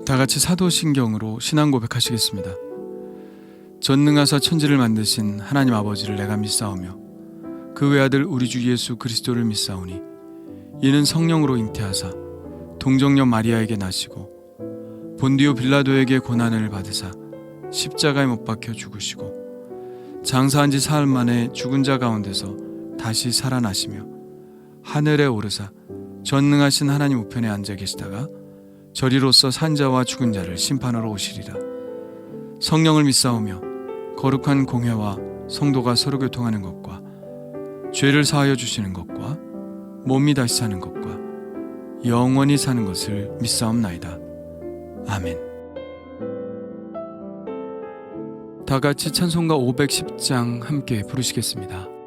다 같이 사도신경으로 신앙 고백하시겠습니다. 전능하사 천지를 만드신 하나님 아버지를 내가 믿사오며 그 외아들 우리 주 예수 그리스도를 믿사오니 이는 성령으로 잉태하사 동정녀 마리아에게 나시고 본디오 빌라도에게 고난을 받으사 십자가에 못 박혀 죽으시고 장사한 지 사흘 만에 죽은 자 가운데서 다시 살아나시며 하늘에 오르사 전능하신 하나님 우편에 앉아 계시다가 저리로서 산자와 죽은 자를 심판하러 오시리라. 성령을 믿사오며 거룩한 공회와 성도가 서로 교통하는 것과 죄를 사하여 주시는 것과 몸이 다시 사는 것과 영원히 사는 것을 믿사옵나이다. 아멘. 다 같이 찬송가 510장 함께 부르시겠습니다.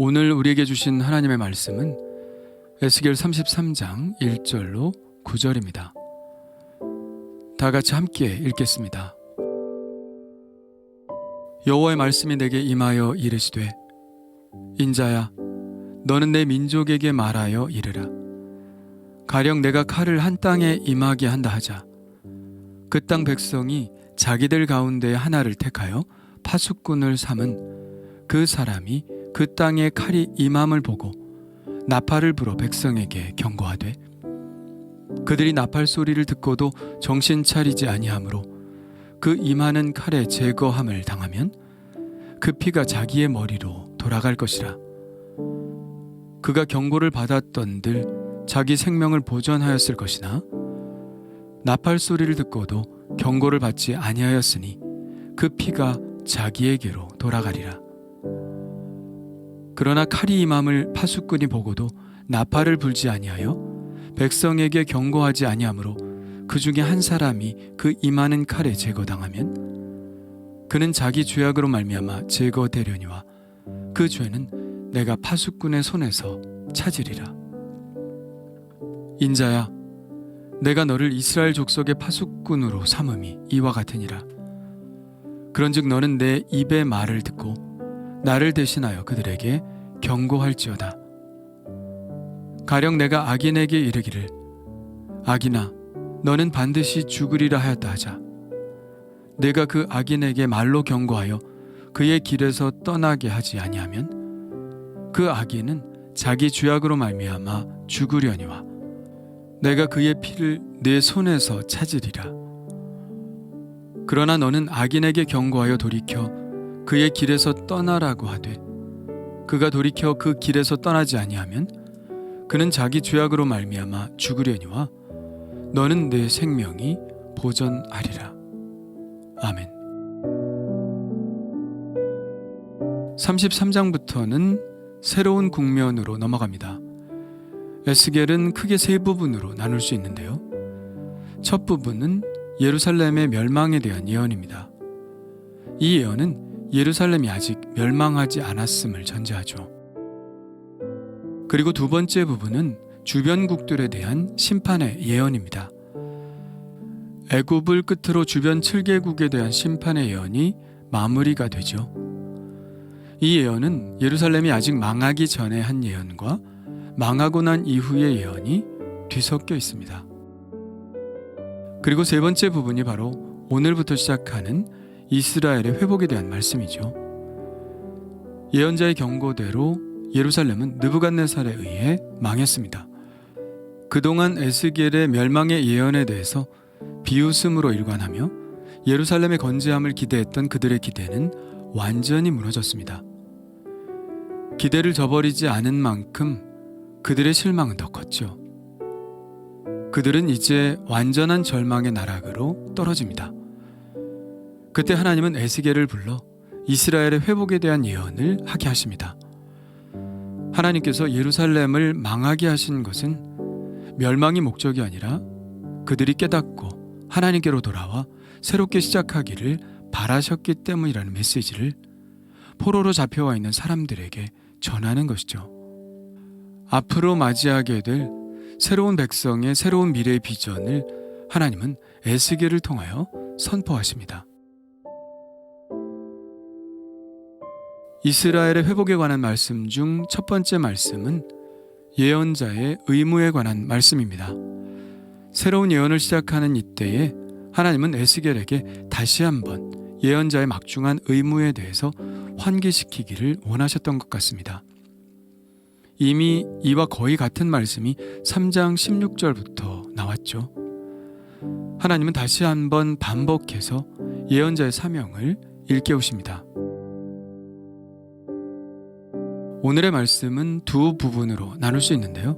오늘 우리에게 주신 하나님의 말씀은 에스겔 33장 1절로 9절입니다. 다 같이 함께 읽겠습니다. 여호와의 말씀이 내게 임하여 이르시되 인자야 너는 내 민족에게 말하여 이르라. 가령 내가 칼을 한 땅에 임하게 한다 하자. 그 땅 백성이 자기들 가운데 하나를 택하여 파수꾼을 삼은 그 사람이 그 땅에 칼이 임함을 보고 나팔을 불어 백성에게 경고하되 그들이 나팔 소리를 듣고도 정신 차리지 아니하므로 그 임하는 칼의 제거함을 당하면 그 피가 자기의 머리로 돌아갈 것이라. 그가 경고를 받았던들 자기 생명을 보전하였을 것이나 나팔 소리를 듣고도 경고를 받지 아니하였으니 그 피가 자기에게로 돌아가리라. 그러나 칼이 임함을 파수꾼이 보고도 나팔을 불지 아니하여 백성에게 경고하지 아니하므로 그 중에 한 사람이 그 임하는 칼에 제거당하면 그는 자기 죄악으로 말미암아 제거되려니와 그 죄는 내가 파수꾼의 손에서 찾으리라. 인자야 내가 너를 이스라엘 족속의 파수꾼으로 삼음이 이와 같으니라. 그런즉 너는 내 입의 말을 듣고 나를 대신하여 그들에게 경고할지어다. 가령 내가 악인에게 이르기를 악인아 너는 반드시 죽으리라 하였다 하자. 내가 그 악인에게 말로 경고하여 그의 길에서 떠나게 하지 아니하면 그 악인은 자기 죄악으로 말미암아 죽으려니와 내가 그의 피를 내 손에서 찾으리라. 그러나 너는 악인에게 경고하여 돌이켜 그의 길에서 떠나라고 하되 그가 돌이켜 그 길에서 떠나지 아니하면 그는 자기 죄악으로 말미암아 죽으려니와 너는 내 생명이 보전하리라. 아멘. 33장부터는 새로운 국면으로 넘어갑니다. 에스겔은 크게 세 부분으로 나눌 수 있는데요. 첫 부분은 예루살렘의 멸망에 대한 예언입니다. 이 예언은 예루살렘이 아직 멸망하지 않았음을 전제하죠. 그리고 두 번째 부분은 주변국들에 대한 심판의 예언입니다. 애굽을 끝으로 주변 7개국에 대한 심판의 예언이 마무리가 되죠. 이 예언은 예루살렘이 아직 망하기 전에 한 예언과 망하고 난 이후의 예언이 뒤섞여 있습니다. 그리고 세 번째 부분이 바로 오늘부터 시작하는 이스라엘의 회복에 대한 말씀이죠. 예언자의 경고대로 예루살렘은 느부갓네살에 의해 망했습니다. 그동안 에스겔의 멸망의 예언에 대해서 비웃음으로 일관하며 예루살렘의 건재함을 기대했던 그들의 기대는 완전히 무너졌습니다. 기대를 저버리지 않은 만큼 그들의 실망은 더 컸죠. 그들은 이제 완전한 절망의 나락으로 떨어집니다. 그때 하나님은 에스겔을 불러 이스라엘의 회복에 대한 예언을 하게 하십니다. 하나님께서 예루살렘을 망하게 하신 것은 멸망이 목적이 아니라 그들이 깨닫고 하나님께로 돌아와 새롭게 시작하기를 바라셨기 때문이라는 메시지를 포로로 잡혀와 있는 사람들에게 전하는 것이죠. 앞으로 맞이하게 될 새로운 백성의 새로운 미래의 비전을 하나님은 에스겔을 통하여 선포하십니다. 이스라엘의 회복에 관한 말씀 중 첫 번째 말씀은 예언자의 의무에 관한 말씀입니다. 새로운 예언을 시작하는 이때에 하나님은 에스겔에게 다시 한번 예언자의 막중한 의무에 대해서 환기시키기를 원하셨던 것 같습니다. 이미 이와 거의 같은 말씀이 3장 16절부터 나왔죠. 하나님은 다시 한번 반복해서 예언자의 사명을 일깨우십니다. 오늘의 말씀은 두 부분으로 나눌 수 있는데요.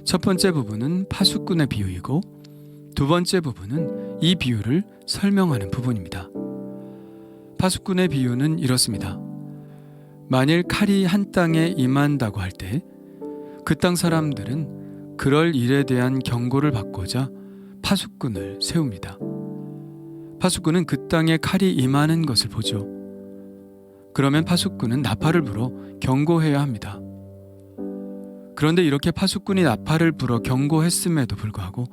첫 번째 부분은 파수꾼의 비유이고 두 번째 부분은 이 비유를 설명하는 부분입니다. 파수꾼의 비유는 이렇습니다. 만일 칼이 한 땅에 임한다고 할 때 그 땅 사람들은 그럴 일에 대한 경고를 받고자 파수꾼을 세웁니다. 파수꾼은 그 땅에 칼이 임하는 것을 보죠. 그러면 파수꾼은 나팔을 불어 경고해야 합니다. 그런데 이렇게 파수꾼이 나팔을 불어 경고했음에도 불구하고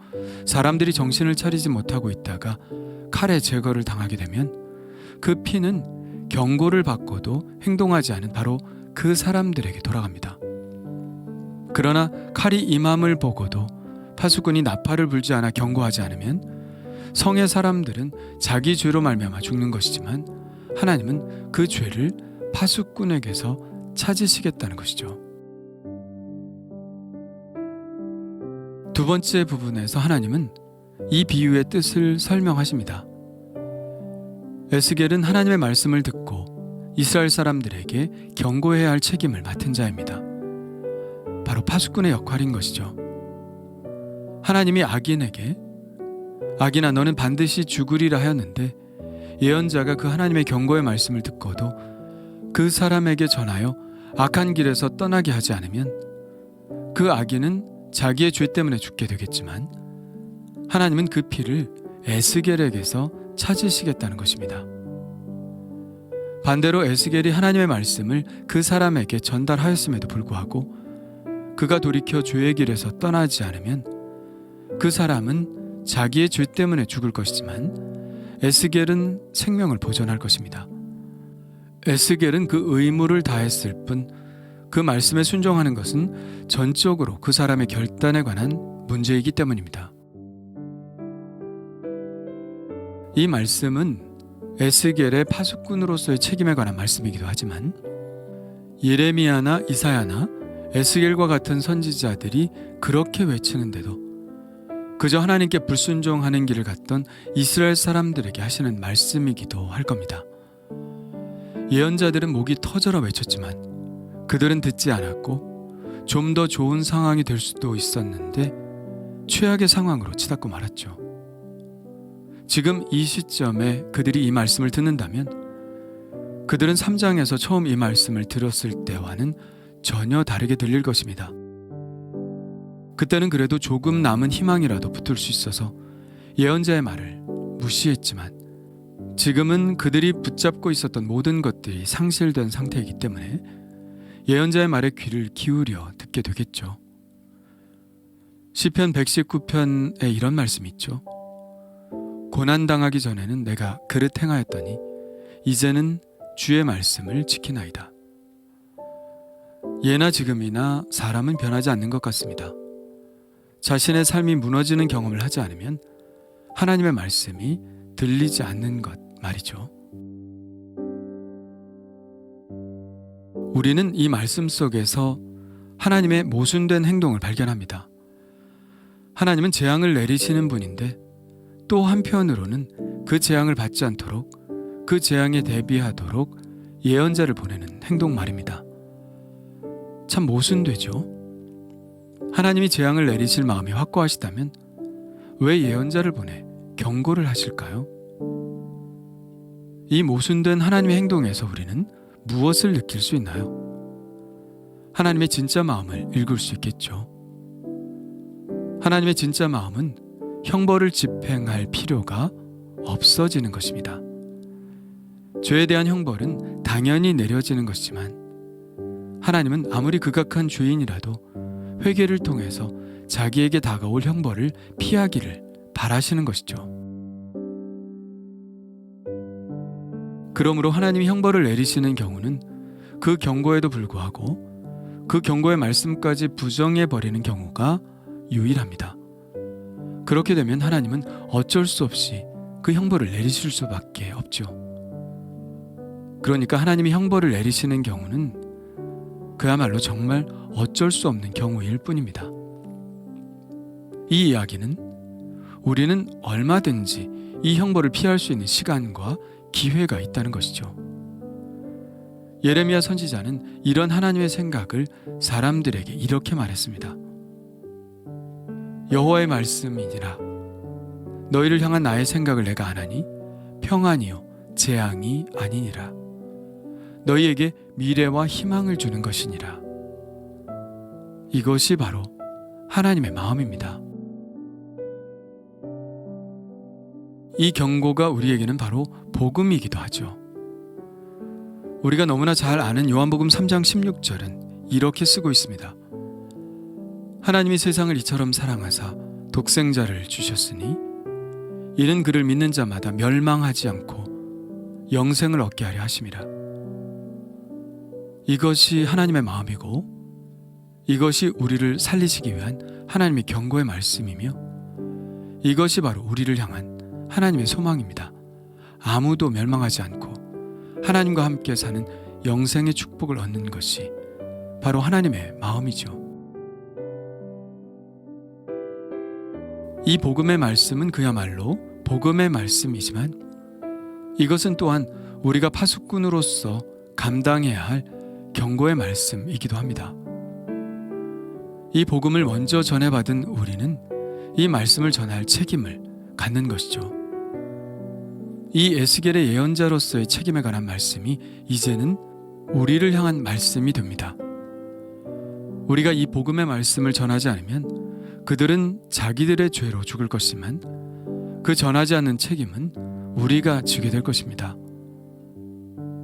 사람들이 정신을 차리지 못하고 있다가 칼의 제거를 당하게 되면 그 피는 경고를 받고도 행동하지 않은 바로 그 사람들에게 돌아갑니다. 그러나 칼이 임함을 보고도 파수꾼이 나팔을 불지 않아 경고하지 않으면 성의 사람들은 자기 죄로 말미암아 죽는 것이지만 하나님은 그 죄를 파수꾼에게서 찾으시겠다는 것이죠. 두 번째 부분에서 하나님은 이 비유의 뜻을 설명하십니다. 에스겔은 하나님의 말씀을 듣고 이스라엘 사람들에게 경고해야 할 책임을 맡은 자입니다. 바로 파수꾼의 역할인 것이죠. 하나님이 악인에게 악인아 너는 반드시 죽으리라 하였는데 예언자가 그 하나님의 경고의 말씀을 듣고도 그 사람에게 전하여 악한 길에서 떠나게 하지 않으면 그 악인은 자기의 죄 때문에 죽게 되겠지만 하나님은 그 피를 에스겔에게서 찾으시겠다는 것입니다. 반대로 에스겔이 하나님의 말씀을 그 사람에게 전달하였음에도 불구하고 그가 돌이켜 죄의 길에서 떠나지 않으면 그 사람은 자기의 죄 때문에 죽을 것이지만 에스겔은 생명을 보존할 것입니다. 에스겔은 그 의무를 다했을 뿐 그 말씀에 순종하는 것은 전적으로 그 사람의 결단에 관한 문제이기 때문입니다. 이 말씀은 에스겔의 파수꾼으로서의 책임에 관한 말씀이기도 하지만 예레미야나 이사야나 에스겔과 같은 선지자들이 그렇게 외치는데도 그저 하나님께 불순종하는 길을 갔던 이스라엘 사람들에게 하시는 말씀이기도 할 겁니다. 예언자들은 목이 터져라 외쳤지만 그들은 듣지 않았고 좀 더 좋은 상황이 될 수도 있었는데 최악의 상황으로 치닫고 말았죠. 지금 이 시점에 그들이 이 말씀을 듣는다면 그들은 3장에서 처음 이 말씀을 들었을 때와는 전혀 다르게 들릴 것입니다. 그때는 그래도 조금 남은 희망이라도 붙을 수 있어서 예언자의 말을 무시했지만 지금은 그들이 붙잡고 있었던 모든 것들이 상실된 상태이기 때문에 예언자의 말에 귀를 기울여 듣게 되겠죠. 시편 119편에 이런 말씀이 있죠. 고난당하기 전에는 내가 그릇 행하였더니 이제는 주의 말씀을 지키나이다. 예나 지금이나 사람은 변하지 않는 것 같습니다. 자신의 삶이 무너지는 경험을 하지 않으면 하나님의 말씀이 들리지 않는 것 말이죠. 우리는 이 말씀 속에서 하나님의 모순된 행동을 발견합니다. 하나님은 재앙을 내리시는 분인데 또 한편으로는 그 재앙을 받지 않도록 그 재앙에 대비하도록 예언자를 보내는 행동 말입니다. 참 모순되죠. 하나님이 재앙을 내리실 마음이 확고하시다면 왜 예언자를 보내 경고를 하실까요? 이 모순된 하나님의 행동에서 우리는 무엇을 느낄 수 있나요? 하나님의 진짜 마음을 읽을 수 있겠죠. 하나님의 진짜 마음은 형벌을 집행할 필요가 없어지는 것입니다. 죄에 대한 형벌은 당연히 내려지는 것이지만 하나님은 아무리 극악한 죄인이라도 회개를 통해서 자기에게 다가올 형벌을 피하기를 바라시는 것이죠. 그러므로 하나님이 형벌을 내리시는 경우는 그 경고에도 불구하고 그 경고의 말씀까지 부정해버리는 경우가 유일합니다. 그렇게 되면 하나님은 어쩔 수 없이 그 형벌을 내리실 수밖에 없죠. 그러니까 하나님이 형벌을 내리시는 경우는 그야말로 정말 어쩔 수 없는 경우일 뿐입니다. 이 이야기는 우리는 얼마든지 이 형벌을 피할 수 있는 시간과 기회가 있다는 것이죠. 예레미야 선지자는 이런 하나님의 생각을 사람들에게 이렇게 말했습니다. 여호와의 말씀이니라. 너희를 향한 나의 생각을 내가 아나니 평안이요 재앙이 아니니라. 너희에게 미래와 희망을 주는 것이니라. 이것이 바로 하나님의 마음입니다. 이 경고가 우리에게는 바로 복음이기도 하죠. 우리가 너무나 잘 아는 요한복음 3장 16절은 이렇게 쓰고 있습니다. 하나님이 세상을 이처럼 사랑하사 독생자를 주셨으니 이는 그를 믿는 자마다 멸망하지 않고 영생을 얻게 하려 하심이라. 이것이 하나님의 마음이고 이것이 우리를 살리시기 위한 하나님의 경고의 말씀이며 이것이 바로 우리를 향한 하나님의 소망입니다. 아무도 멸망하지 않고 하나님과 함께 사는 영생의 축복을 얻는 것이 바로 하나님의 마음이죠. 이 복음의 말씀은 그야말로 복음의 말씀이지만 이것은 또한 우리가 파수꾼으로서 감당해야 할 경고의 말씀이기도 합니다. 이 복음을 먼저 전해받은 우리는 이 말씀을 전할 책임을 갖는 것이죠. 이 에스겔의 예언자로서의 책임에 관한 말씀이 이제는 우리를 향한 말씀이 됩니다. 우리가 이 복음의 말씀을 전하지 않으면 그들은 자기들의 죄로 죽을 것이지만 그 전하지 않는 책임은 우리가 지게 될 것입니다.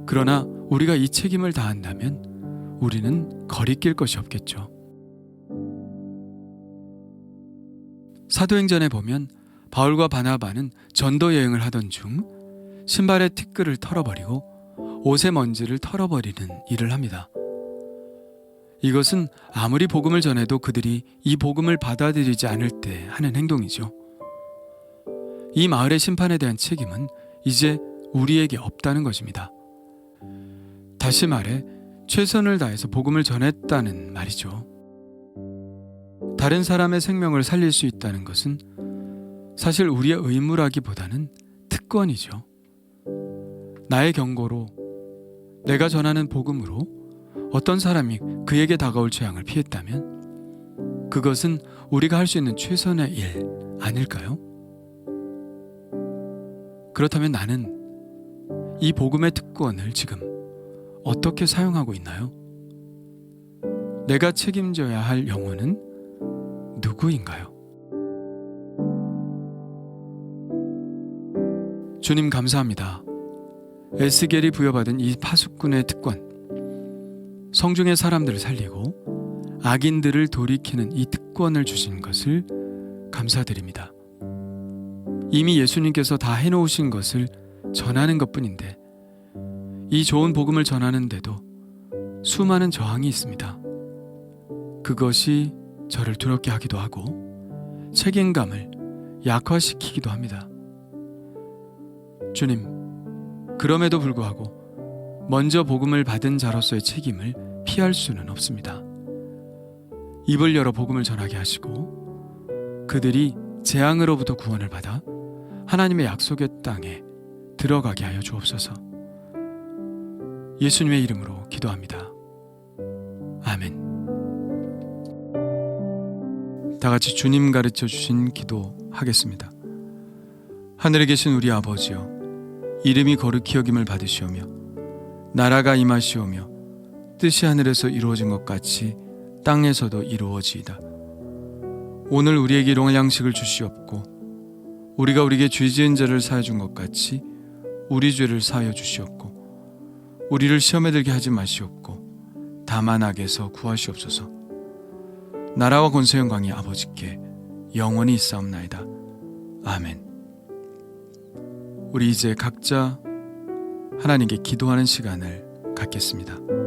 그러나 우리가 이 책임을 다한다면 우리는 거리낄 것이 없겠죠. 사도행전에 보면 바울과 바나바는 전도 여행을 하던 중 신발의 티끌을 털어버리고 옷의 먼지를 털어버리는 일을 합니다. 이것은 아무리 복음을 전해도 그들이 이 복음을 받아들이지 않을 때 하는 행동이죠. 이 마을의 심판에 대한 책임은 이제 우리에게 없다는 것입니다. 다시 말해 최선을 다해서 복음을 전했다는 말이죠. 다른 사람의 생명을 살릴 수 있다는 것은 사실 우리의 의무라기보다는 특권이죠. 나의 경고로, 내가 전하는 복음으로 어떤 사람이 그에게 다가올 재앙을 피했다면 그것은 우리가 할 수 있는 최선의 일 아닐까요? 그렇다면 나는 이 복음의 특권을 지금 어떻게 사용하고 있나요? 내가 책임져야 할 영혼은 누구인가요? 주님 감사합니다. 에스겔이 부여받은 이 파수꾼의 특권, 성중의 사람들을 살리고 악인들을 돌이키는 이 특권을 주신 것을 감사드립니다. 이미 예수님께서 다 해놓으신 것을 전하는 것뿐인데 이 좋은 복음을 전하는데도 수많은 저항이 있습니다. 그것이 저를 두렵게 하기도 하고 책임감을 약화시키기도 합니다. 주님, 그럼에도 불구하고 먼저 복음을 받은 자로서의 책임을 피할 수는 없습니다. 입을 열어 복음을 전하게 하시고 그들이 재앙으로부터 구원을 받아 하나님의 약속의 땅에 들어가게 하여 주옵소서. 예수님의 이름으로 기도합니다. 아멘. 다 같이 주님 가르쳐 주신 기도 하겠습니다. 하늘에 계신 우리 아버지여, 이름이 거룩히 여김을 받으시오며 나라가 임하시오며 뜻이 하늘에서 이루어진 것 같이 땅에서도 이루어지이다. 오늘 우리에게 일용할 양식을 주시옵고 우리가 우리에게 죄 지은 자를 사하여 준 것 같이 우리 죄를 사하여 주시옵고 우리를 시험에 들게 하지 마시옵고 다만 악에서 구하시옵소서. 나라와 권세 영광이 아버지께 영원히 있사옵나이다. 아멘. 우리 이제 각자 하나님께 기도하는 시간을 갖겠습니다.